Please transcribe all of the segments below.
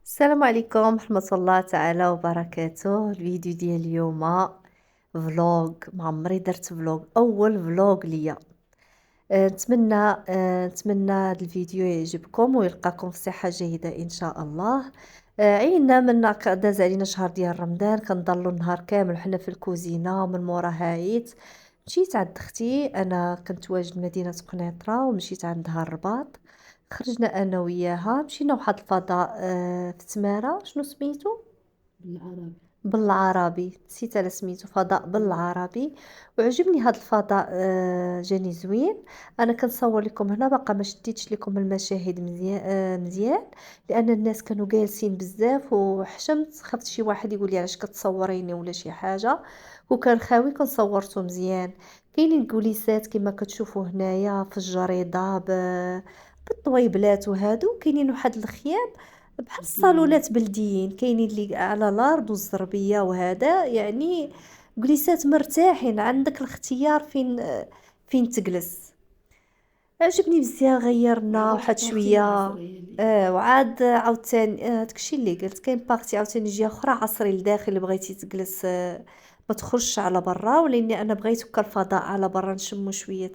السلام عليكم ورحمة الله تعالى وبركاته. الفيديو ديال اليوم فلوغ. ما عمري درت فلوغ، اول فلوغ ليا. نتمنى هذا الفيديو يعجبكم ويلقاكم في صحة جيدة ان شاء الله. عينا من داز علينا شهر ديال رمضان، كنضلوا النهار كامل حنا في الكوزينة، ومن موراها عيت مشيت عند اختي. انا كنت واجد مدينة قنيطرة ومشيت عندها الرباط. خرجنا انا وياها، مشينا واحد الفضاء في تمارة، شنو سميتو؟ بالعربي. بالعربي، نسيت على سميتو، فضاء بالعربي. وعجبني هذا الفضاء، جاني زوين. انا كنصور لكم هنا، باقا ما شديتش لكم المشاهد مزيان مزيان، لان الناس كانوا جالسين بزاف وحشمت، خفت شي واحد يقول لي علاش كتصوريني ولا شي حاجه. وكان خاوي كون صورته مزيان. كاينين كوليسات كما كتشوفوا هنايا في الجريده بالطويبلات وهادو، كاينين واحد الخيام بحال أكيد. الصالونات بلديين، كاينين اللي على الارض والزربيه وهذا يعني. جليسات مرتاحين، عندك الاختيار فين تجلس. عجبني بزاف، غيرنا عملتي واحد بارتي شويه. العصرية اللي وعاد عاوتاني، داكشي اللي قلت، كاين باغتي عاوتاني جهه اخرى عصري لداخل اللي بغيتي تجلس. ما تخرجش على برا، ولاني انا بغيت هكا الفضاء على برا، نشمو شويه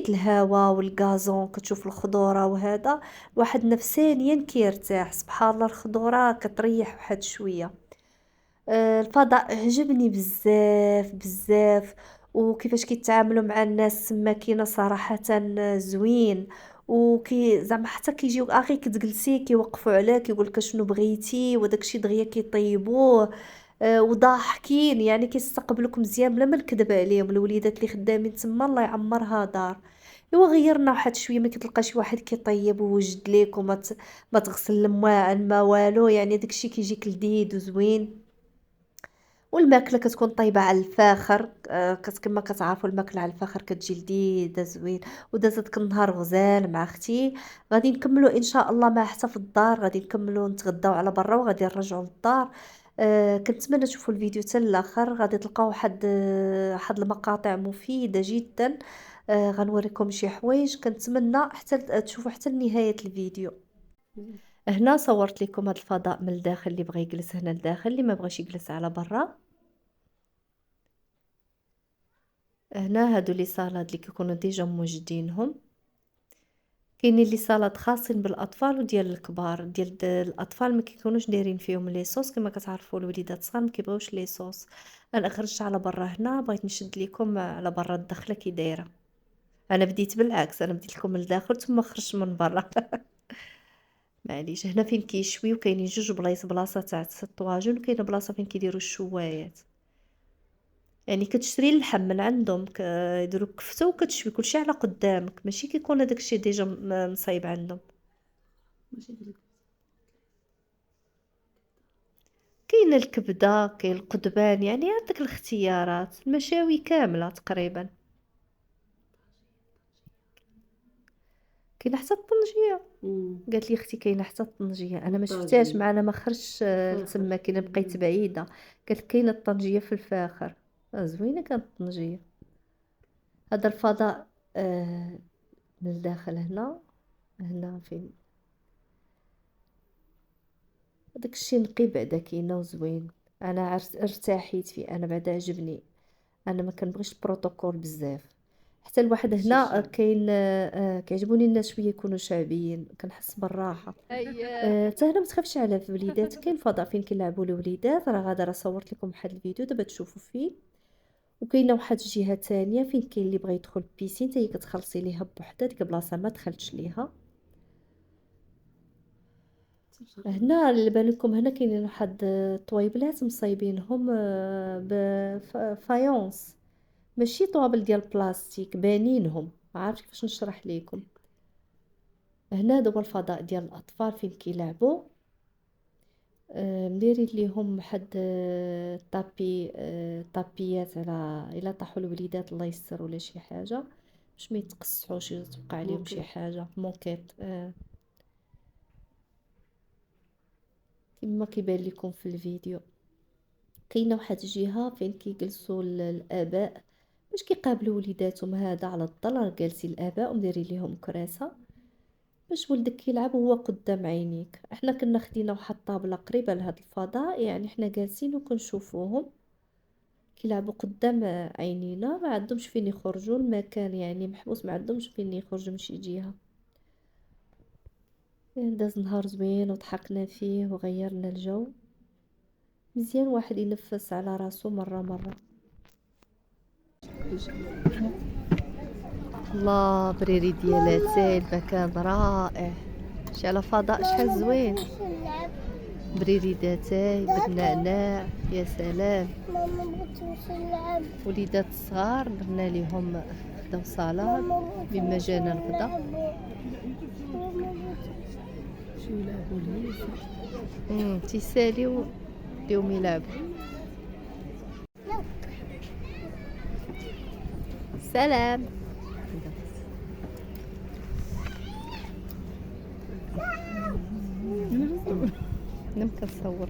الهواء والغازون، كتشوف الخضوره وهذا. واحد نفسانيا كيرتاح، سبحان الله، الخضوره كتريح واحد شويه. الفضاء عجبني بزاف بزاف. وكيفاش كيتعاملوا مع الناس تما، كاينه صراحه زوين. وكي زعما حتى كيجيو اخي كتجلسي كيوقفوا عليك، يقولك شنو بغيتي، وداكشي دغيا كيطيبوه. وضاحكين، يعني كيستقبلوك مزيان بلا ما نكذب عليهم. الوليدات اللي خدامين تما الله يعمرها دار. ايوا غيرنا واحد شويه، ما كتلقى شي واحد كيطيب ووجد ليك، ما تغسل الماعن ما والو، يعني داكشي كيجيك لذيذ وزوين. والماكله كتكون طيبه على الفاخر، كما كتعرفوا الماكله على الفاخر كتجي لذيذه زوين. ودازت النهار غزال مع اختي. غادي نكملوا ان شاء الله ما حتى في الدار، غادي نكملوا نتغداو على برا وغادي نرجعوا للدار. كنتمنى تشوفوا الفيديو حتى الاخر، غادي تلقاو واحد المقاطع مفيده جدا. غنوريكم شي حوايج، كنتمنى حتى تشوفوا حتى نهايه الفيديو. هنا صورت لكم هذا الفضاء من الداخل، اللي بغى يجلس هنا الداخل، اللي ما بغاش يجلس على برا. هنا هادو لي صالاد اللي كيكونوا ديجا موجدينهم. كاينين لي صالاد خاصين بالاطفال وديال الكبار. ديال الاطفال ما كيكونوش دايرين فيهم لي صوص، كما كتعرفوا الوليدات صغار ما كيبغيوش لي صوص. انا خرجت على برا، هنا بغيت نشد لكم على برا الدخله كي دايره. انا بديت بالعكس، انا بديت لكم من الداخل ثم خرجت من برا. معليش. هنا فين كيشوي، وكاينين جوج بلايص، بلاصه تاع الطواجن، وكاينه بلاصه فين كيديروا الشوايات. يعني كتشري اللحم من عندهم، يديروا كفتة وكتشوي كلشي على قدامك، ماشي كيكون هذاك الشيء ديجا مصايب عندهم. ماشي في كاين الكبدة، كاين القدبان، يعني عندك الاختيارات، المشاوي كاملة تقريبا. كاينه حتى الطنجية. قالت لي اختي كاينه حتى الطنجية، انا ما شفتهاش والطاجين معنا، ما خرجتش الفاخر. لتما، كاينه بقيت بعيدة. قالت كاينه الطنجية في الفاخر. زوينة كانت الطنجية. هذا الفضاء من الداخل هنا. هنا فين داك الشيء نقي بعدا كاينه وزوين. انا ارتاحيت فيه، انا بعدا عجبني. انا ما كنبغيش البروتوكول بزاف. حتى الواحد داكشي هنا الشعب. كاين، كيعجبوني الناس شويه يكونوا شعبيين، كنحس بالراحه. حتى هنا ما تخافش على الوليدات، كاين فضاء فين كيلعبوا الوليدات، راه غادا راه صورت لكم واحد الفيديو دابا تشوفوا فيه. وكاينه واحد الجهه تانية فين كاين اللي بغى يدخل بيسين، حتى هي كتخلصي ليها بوحدها، ديك البلاصه ما دخلتش ليها. هنا اللي بان لكم، هنا كاينين واحد طويبلات مصايبينهم بفايونس، ماشي طوابل ديال بلاستيك، بانينهم، ما عرفتش كيفاش نشرح لكم. هنا دابا الفضاء ديال الاطفال فين كيلعبوا. مديرين ليهم واحد طابيات، على الا طاحوا الوليدات الله يستر ولا شي حاجه، باش ما يتقصحوش توقع عليهم شي موكيت. حاجه، موكيت. كما كيبان لكم في الفيديو. كاينه واحد الجهه فين كيجلسوا الاباء باش كيقابلوا وليداتهم، هذا على الظل راه جالسين الاباء ومديرين ليهم كراسه باش ولدك كيلعب وهو قدام عينيك. احنا كنا خدينا واحد الطابله قريبه لهاد الفضاء، يعني احنا جالسين وكنشوفوهم كيلعبوا قدام عينينا، ما عندهمش فين يخرجوا، المكان يعني محبوس، ما عندهمش فين يخرجوا من شي جهه. داز نهار زوين وضحكنا فيه وغيرنا الجو. مزيان واحد ينفس على راسو مره مره. الله بريري ديالاتي، المكان رائع، شي على فضاء شحال زوين. بريري داتاي بالنعناع، يا سلام. ماما بغيت نمشي نلعب. وليدات الصغار درنا ليهم خداو صالاد مما جانا الغدا. شو يلعبوا ليه؟ تيساليو اليوم يلعبوا. سلام. نم كنصور.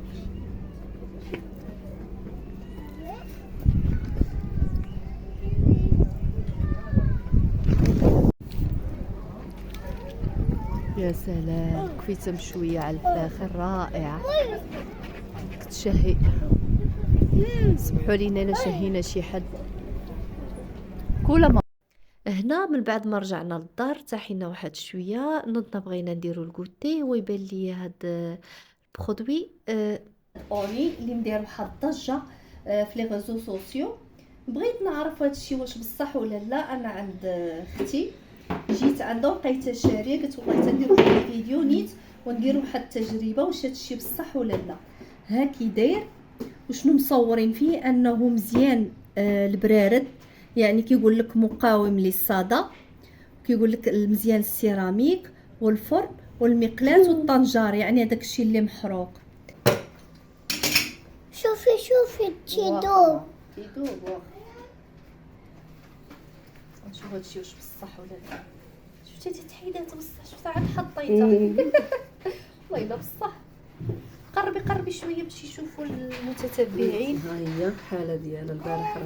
يا سلام، كفيته مشويه على الفاخر رائعه، كتشهي. سمحوا لينا لا شهينا شي حد. كل ما هنا من بعد ما رجعنا للدار تاحينا واحد شويه، نضنا بغينا نديرو الكوتي، ويبان لي هاد البرودوي اوني اللي مدير واحد الضجه في لي ريزو سوسيو. بغيت نعرف هاد الشيء واش بصح ولا لا. انا عند اختي جيت عندها ولقيتها شاريه، قلت والله تنديرو واحد الفيديو نيت ونديرو واحد التجربه واش هاد الشيء بصح ولا لا. ها كي داير وشنو مصورين فيه انه مزيان البرارد، يعني كيقول لك مقاوم للصدى، كيقول لك مزيان السيراميك والفرن والمقلاة والطنجار، يعني هذاك الشيء اللي محروق. شوفي تيدوب. نشوف هادشي واش بصح ولا لا. شفتي تحيدات بصح، شفت عاد حطيتها. والله الا بصح. قربي شويه باش يشوفوا المتتبعين. ها هي الحاله ديالها البارح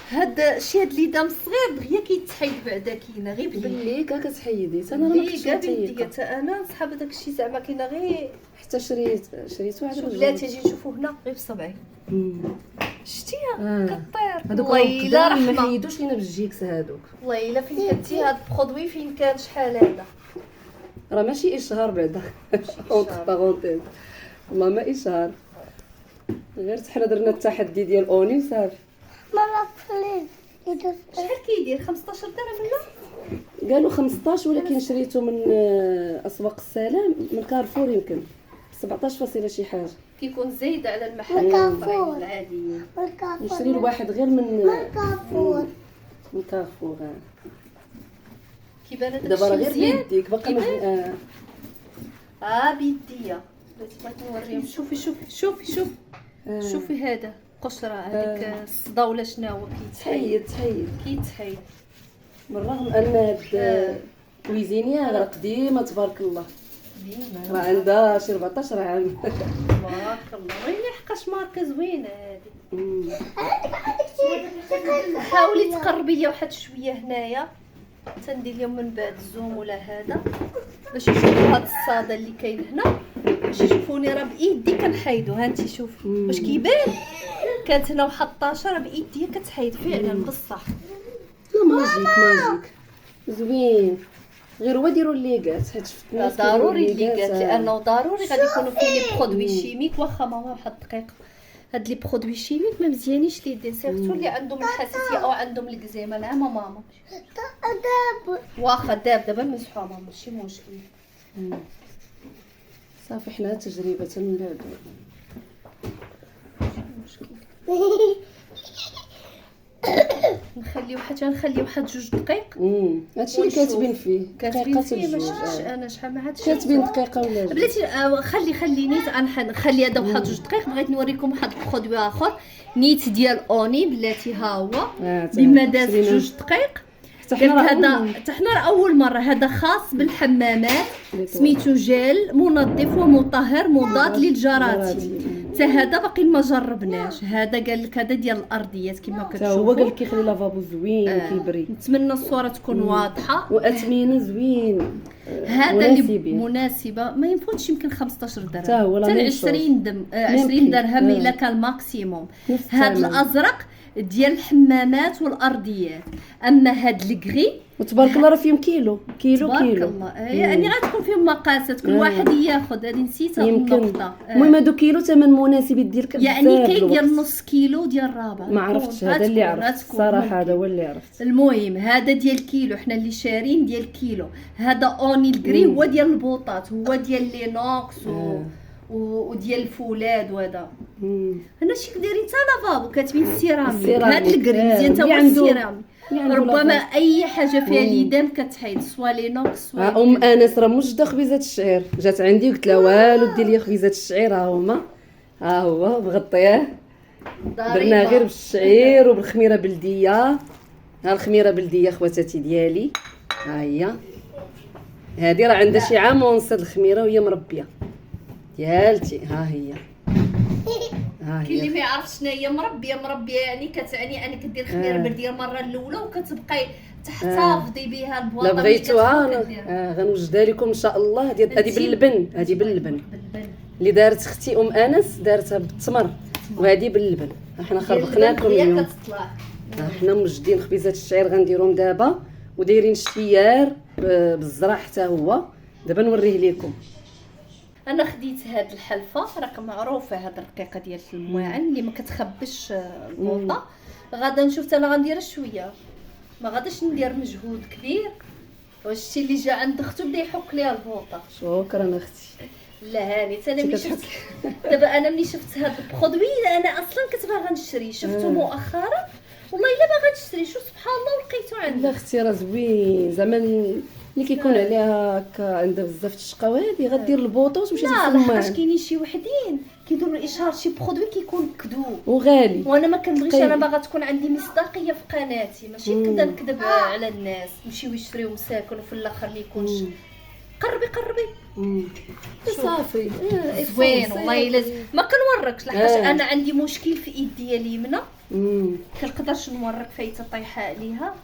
هاد الشيء هاد اللي دام صغير دغيا كيتحيد بعدا، كاينه غير باللي كتحيدي. انا ما كنتش متيقه. انا نصحاب داك الشيء زعما كاينه غير حتى شريت واحد شوف بلاتي اجي نشوفو هنا غير بصبعي. شتيها كطير. هذوك والله الا ما رحمه. حيدوش لينا بالجيكس هذوك. والله الا فين كنتي هاد البرودوي، فين كان شحال هذا؟ راه ماشي اشهار بعدا. اونتر بارونتيز والله ما اشهار، غير حنا درنا التحدي ديال اوني وصافي. ماما فلين شحال كيدير؟ 15 درهم ولا؟ قالوا 15 ولكن شريته من اسواق السلام من كارفور يمكن 17 شي حاجه. كيكون زايد على المحل كارفور. العاديين. نشري الواحد غير من كافور. من كارفور. كيبان هذا دابا راه الشيء غير مزيان. بيديك باقي ما بيديا. بغيت نوريهم. شوفي شوفي هذا قشره هذيك الصدا ولا شنو هو كيتحيد. بالرغم ان هاد كويزينيا راه قديمه تبارك الله، راه عندها شي 14 عام. تبارك الله. ويلي حقاش ماركه زوينه هذه. حاولي تقربي لي واحد شويه هنايا، تندير لهم من بعد الزوم ولا هذا باش يشوفوا هاد الصاده اللي كاين هنا، باش يشوفوني راه بايدي كنحيدو. ها انت شوفي واش كيبان. كانت هنا واحد الطاشه راه بايدي كتحيد فعلا بصح. ماجيك زوين. غير هو ديروا الليغات، حيت شفت لا الناس ضروري الليغات، لانه ضروري غادي يكونوا فيه لي برودوي شيميك. واخا ماما واحد الدقيقه، هاد لي برودوي شيميك ما مزيانينش ليدين، سيرتو اللي عندهم الحساسيه او عندهم الكزيما. نعم ماما. واخا دابا نمسحوها ماما ماشي مشكل. صافي حنا تجربه من بعد. نخليو واحد 2 دقائق. هادشي اللي كاتبين فيه كاتبين فيه دقيقه باش انا شحال ما هادشي كاتبين دقيقه ولا جوج. بلاتي. خلي نيت نخلي هذا واحد 2 دقائق. بغيت نوريكم واحد البرودوي اخر نيت ديال اوني بلاتي. ها هو بما داز 2 دقائق. قالت هذا حتى حنا راه اول مره. هذا خاص بالحمامات، سميتو جيل منظف ومطهر مضاد للجراثيم. حتى هذا باقي ما جربناش. هذا قال لك هذا ديال الارضيات كما حتى هو قال كتشوفوا. لك كيخلي لافابو زوين كيبري نتمنى الصوره تكون واضحه. واثمنه زوين. هذا اللي مناسبين. مناسبه ما ينفوتش يمكن 15 درهم حتى هو لا حتى ميم شوز. 20 20 درهم الا كان ماكسيموم. نفس هذا الثمن. الازرق ديال الحمامات والارضيات. اما هذا الكري وتبارك الله راه فيهم كيلو تبارك كيلو. الله يعني غتكون فيهم مقاسات كل واحد ياخذ. هذه نسيت هذه يمكن النقطه. المهم هادو كيلو ثمن مناسب يدير يعني كاين ديال نص كيلو ديال رابع. ما عرفتش هذا اللي عرفت الصراحه. هذا هو اللي عرفت. المهم هذا ديال كيلو حنا اللي شارين ديال كيلو. هذا اوني الكري هو ديال البوطات هو ديال لينوكس وديال الفولاذ. وهذا هنا شي دايرين حتى لافابو كاتبين السيراميك. هذا الكري مزيان حتى هو السيراميك. ربما اي حاجه فيها ليدان كتحيد سوا لينوكس سوا ام انس راه موجده خبيزات الشعير. جات عندي قلت لها والو دير لي خبيزات الشعير ها هما. ها هو مغطياه درنا غير بالشعير وبالخميره بلديه. ها الخميره بلديه خواتاتي ديالي. ها هي هذه راه عندها شي عام ونص هاد الخميره وهي مربيه ديالتي. ها هي كاين اللي ما يعرفش شنو هي مربيه يعني كتعني انك دير خميره بلديه المره الاولى وكتبقاي تحتفظي بها البواطه. لا بغيتوها غنوجدها لكم ان شاء الله. هذه باللبن. هذه باللبن اللي دارت اختي ام انس دارتها بالتمر وهذه باللبن. احنا خلقناكم اليوم. احنا موجدين خبيزات الشعير غنديرهم دابا ودايرين الشيار بالزرع حتى هو. دابا نوريه لكم. انا خديت هاد الحلفه راك معروفه هاد الرقيقه ديال المواعن اللي ما كتخبش البوطه. غادا نشوف انا غندير شويه ما غاداش ندير مجهود كبير. واش الشيء اللي جا عند اختو بدا يحك ليها البوطه. شكرا اختي. لا هاني انا ملي شفت دابا انا ملي شفت هاد البرودوي انا اصلا كنت باغا نشري شفتو مؤخرا والله الا باغا نشري. شو سبحان الله ولقيتو عندي. لا اختي راه زوين زعما ملي كيكون عليها هكا عندها بزاف الشقاوه هذه غدير البوطه وتمشي تسمع. لا كاينين شي وحدين كيديروا الاشهار شي برودوي كيكون كذوب وغالي وانا ما كنبغيش. انا باغا تكون عندي مصداقيه في قناتي ماشي نبدا نكذب على الناس نمشيو يشريو مساكن وفي الاخر ما يكونش. قربي صافي زوين والله لازم ما كنوركش لحقاش انا عندي مشكل في يدي اليمنى. كنقدرش نورك فايته طايحه عليها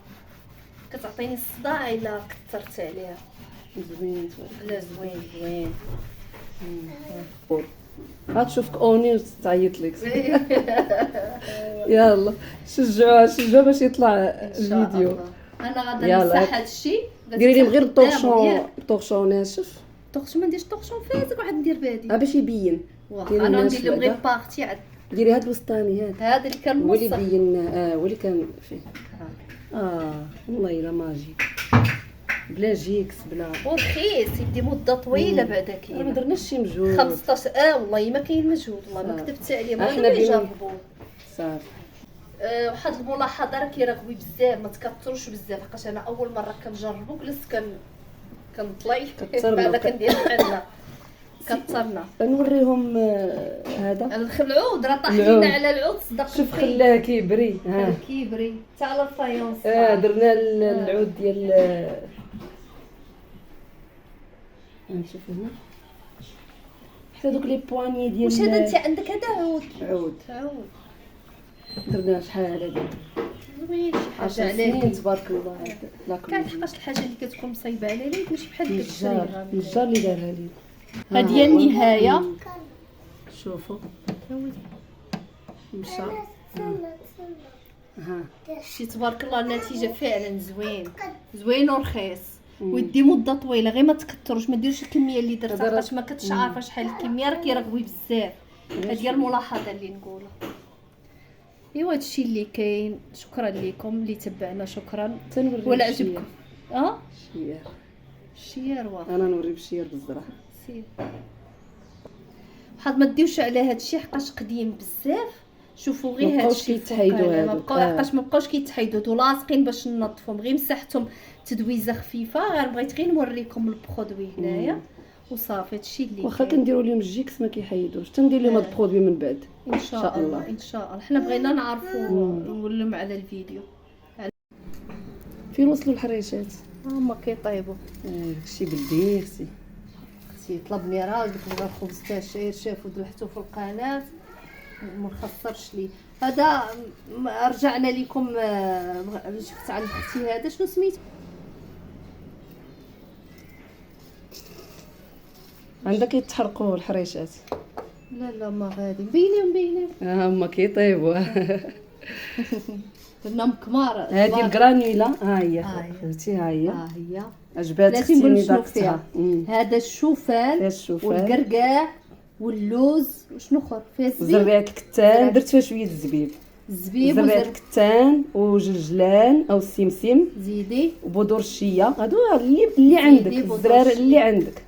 كتعطيني الصداع الا كثرت عليها. زوين لا زوين غتشوفك اوني وتعيط لك. يلا شجعوها باش يطلع الفيديو. انا غادا نمسح هذا الشيء. ديري لي غير طورشون ناشف. طورشون ما نديرش طورشون فاتك واحد ندير بادي باش يبين. انا ندير لهم غير بارتي عاد. ديري هاد الوسطاني هذا اللي كان هو اللي بين هو اللي كان فيه. والله الا ماجي بلا جيكس بلا ورخيص يدي مده طويله بعدا كاين. ما درناش شي مجهود 15 والله ما كاين مجهود والله ما كذبت عليه. ما احنا يجربوا صافي. واحد الملاحظه راه كيرغوي بزاف ما تكثروش بزاف لحقاش انا اول مره كنجربو جلست كنطلي بعدا كندير بحالنا كثرنا. نوريهم هذا العود راه طاحين على العود صدق. شوف خلاه كيبري. كيبري حتى على الفايونس. درنا العود ديال نشوف هنا حتى دوك لي بواني ديال. واش هذا انت عندك هذا عود درنا شحال هذا زوين شي حاجه على سنين تبارك الله. كاع حقاش الحاجه اللي كتكون مصايبه على اليد ماشي بحال ديك النجار اللي دارها لي. هذه هي النهايه. شوفوا مشى. شي تبارك الله النتيجه فعلا زوين ورخيص ويدي مده طويله. غير ما تكثروش ما ديروش الكميه اللي درتها حيت ما كنتش عارفه شحال الكميه راه كيرغوي بزاف. هذه هي الملاحظه اللي نقولها. ايوا هادشي اللي كاين. شكرا لكم اللي تبعنا. شكرا ولا عجبكم الشيار واخا انا نوري بالشيار بالزرع سير. واحد ما ديوش على هادشي حقاش قديم بزاف. شوفوا غير هادشي كيتحيدوا ما بقاوش كيتحيدوا دو لاصقين باش ننظفهم. غير مسحتهم تدويزه خفيفه. غير بغيت غير نوريكم البرودوي هنايا وصافي. هادشي اللي واخا كنديروا لهم الجيكس ما كيحيدوش تندير لهم هاد البرودوي من بعد ان شاء الله. ان شاء الله حنا بغينا نعرفوا نقول لهم على الفيديو فين وصلوا الحريشات. هما كيطيبوا داكشي بلدي. طلبني راجلك بغا الخبز تاع الشعير شافو ذبحتو في القناه ما نخسرش ليه. هذا رجعنا لكم. شفت عند اختي هذا شنو سميتو؟ عندك يتحرقوا الحريشات. لا ما غادي مبينين هما كيطيبوا. درنا مكمار. هذه الكرانيلا ها هي فهمتي، ها هي هي عجبات بلاتي اختي نقول ملي شنو ضربتها. فيها. هذا الشوفان والقرقاع واللوز وشنو اخر فيها؟ زريعه الكتان، درت فيها شويه الزبيب زريعه الكتان وجلجلان او السمسم، زيدي وبذور الشيا. هادو اللي عندك، الزرار اللي عندك.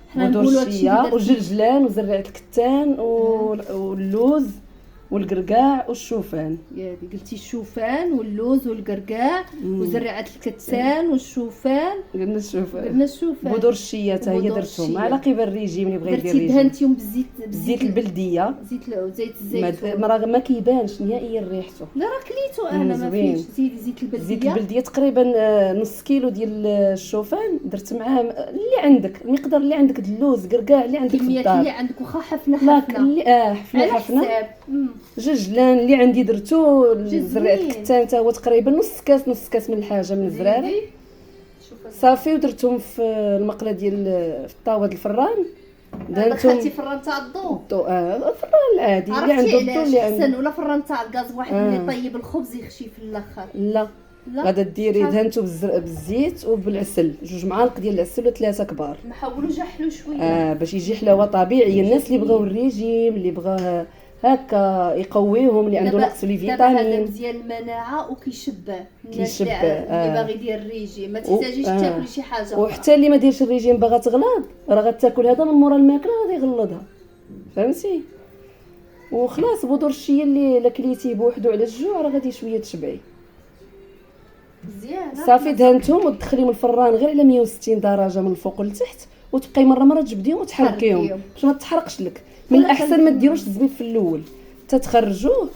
حنا بذور نقولوا الشيا وجلجلان وزريعه الكتان واللوز والقرقاع والشوفان. يا قلتي الشوفان واللوز والقرقاع وزريعه الكتان والشوفان. قلنا الشوفان بذور الشيا حتى هي درتهم على قبل الريجيم اللي بغا يدير الريجيم. دهنتيهم بالزيت الزيت البلديه، زيت الزيتون. ما كيبانش نهائيا ريحته. لا راه كليتو انا ما فيش. زيدي زيت البلديه تقريبا نص كيلو ديال الشوفان درت معاه اللي عندك، المقدار اللي عندك د اللوز قرقاع اللي عندك في الدار، اللي عندك واخا حفنه حفنه جلجلان اللي عندي درتو. زريعه الكتان حتى هو تقريبا نص كاس من الحاجه من الزراره صافي، ودرتهم في المقله ديال في الطاوه ديال الفران. دهنتهم في الفران تاع الضو. الفران العادي اللي عنده الضو اللي عنده، ولا فران تاع الغاز واحد اللي يطيب الخبز يخشي في الاخر. لا غادا ديري دهنتو بالزيت وبالعسل، 2 معالق ديال العسل ولا 3 كبار. نحاولوا جحلو شويه باش يجي حلاوه طبيعيه. الناس اللي بغاو الريجيم، اللي بغاه هكا يقويهم، اللي عنده نقص في الفيتامين. هذا مزيان المناعه وكيشبع الناس اللي باغي يدير الريجيم. ما تحتاجيش تاكلي شي حاجه وحتى اللي ما ديرش الريجيم باغا تغلط راه غتاكل هذا من مورا الماكله غادي يغلظها، فهمتي. وخلاص بذور الشيا اللي الا كليتيه بوحدو على الجوع راه غادي شويه تشبعي مزيان. صافي دهنتهم وتدخليهم الفران غير على 160 درجه من الفوق لتحت، وتبقاي مره تجبديهم وتحركيهم باش ما تحرقش لك. من الاحسن ما ديروش الزبيب في الاول، تتخرجوه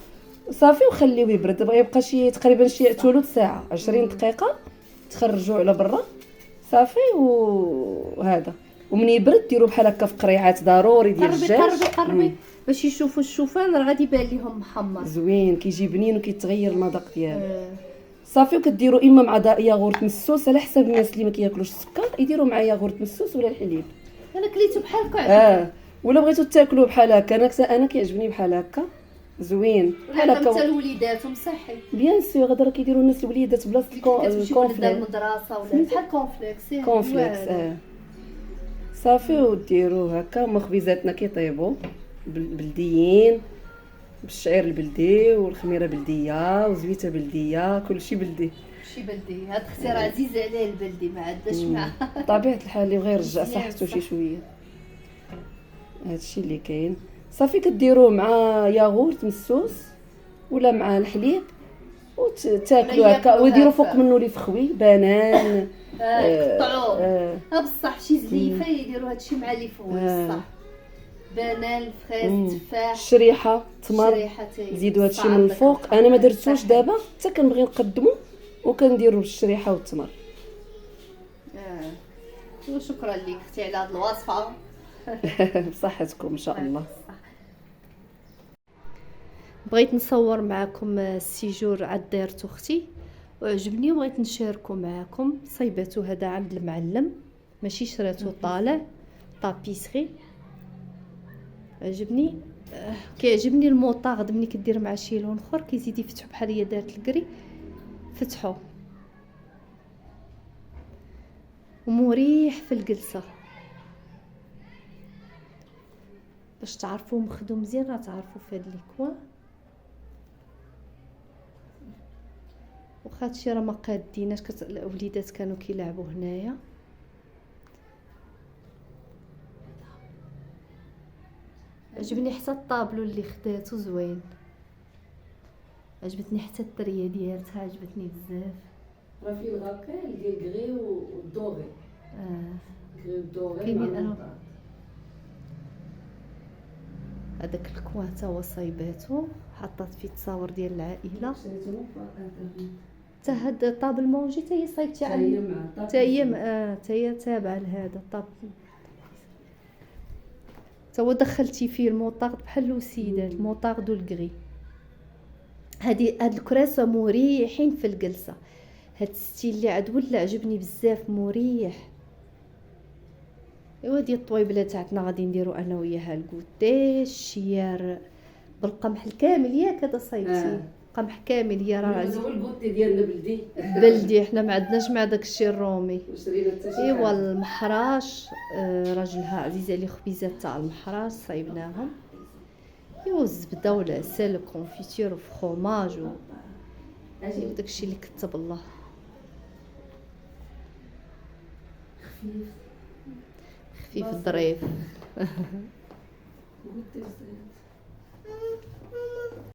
صافي وخليوه يبرد. بغا يبقى شي تقريبا شي ثلث ساعه 20 دقيقه، تخرجوه على برا صافي. وهذا ومن يبرد ديروا بحال هكا في قريعات ضروري ديال الدجاج. قربي باش يشوفوا الشوفان راه غادي يبان لهم محمر زوين، كيجي بنين وكيتغير المذاق ديالو. صافي وكديروا اما مع ياغورت مسوس على حسب الناس اللي ما كياكلوش السكر، يديروا مع ياغورت مسوس ولا الحليب. انا كليته بحال هكا. ولا بغيتو تاكلوه بحال هكا، انا كيعجبني بحال هكا زوين بحال هكا. حتى لوليداتهم صحي بيان سور. غادي كيديروا الناس الوليدات بلاصه الكونفليكس المدرسه ولا بحال كونفليكس. صافي وديروه هكا. مخبزاتنا كيطيبوا بلديين، بالشعير البلدي والخميره بلديه وزويته بلديه، كلشي بلدي. هاد اختي راه عزيزه عليه البلدي، ما عندهاش معاه طبيعه الحال. اللي بغى يرجع صحته شي شويه، هادشي اللي كاين. صافي كديروه مع ياغورت مسوس ولا مع الحليب وتاكلوا هكا، ويديروا فوق منه لي فخوي بنان يقطعوه. بصح شي زليفه يديروا هادشي مع لي فخوي بصح. بنان، فريز، تفاح، شريحه، تمر، زيدوا هادشي من الفوق. انا ما درتوش دابا، حتى كنبغي نقدمو وكنديروا بالشريحه والتمر. وشكرا لك اختي على هاد الوصفه. بصحتكم ان شاء الله. بغيت نصور معكم السيجور عاد دايرتو اختي وعجبني، وبغيت نشاركو معكم. صايباتو هذا عند المعلم، ماشي شراتو طالع طابيسري. عجبني. كيعجبني الموطاغد ملي كدير مع شي لون اخر كيزيد يفتحو بحال هي دارت الكري. فتحو ومريح في الجلسه. باش تعرفوا مخدوم مزيان راه تعرفوا في هاد الكوا. واخا هادشي راه ما قاديناش، الوليدات كانوا كيلعبوا هنايا. عجبني حتى الطابلو اللي خداتو زوين. عجبتني حتى الطريه ديالتها، عجبتني بزاف. راه فيه الغاكيل ديال غري والدوغي. غري والدوغي مع هذاك الكوا حتى هو صايباتو، حطات فيه التصاور ديال العائله. حتى هاد الطابل مونجي حتى هي صايبتي على حتى هي تابعه لهذا الطابل. توا دخلتي فيه الموطارد بحال الوسيدات، الموطارد والكغي. هاد الكراسه مريحين في الجلسه. هاد الستيل اللي عاد ولا عجبني بزاف، مريح. ايوا هادي الطويبله تاعتنا غادي نديرو انا وياها الكوتي الشيار بالقمح الكامل ياك. هذا صايبتي قمح كامل يا راه هذا عزيز هو الكوتي ديالنا بلدي. بلدي. حنا ما عندناش مع داك الشيء الرومي. شرينا حتى شي ايوا حاجة. المحراش راجلها عزيز عليه خبيزات تاع المحراش صايبناهم. ايوا الزبده والعسل الكونفيتير وفخوماج ايوا داكشي اللي كتب الله. خفيف الظريف. كوتي بزاف.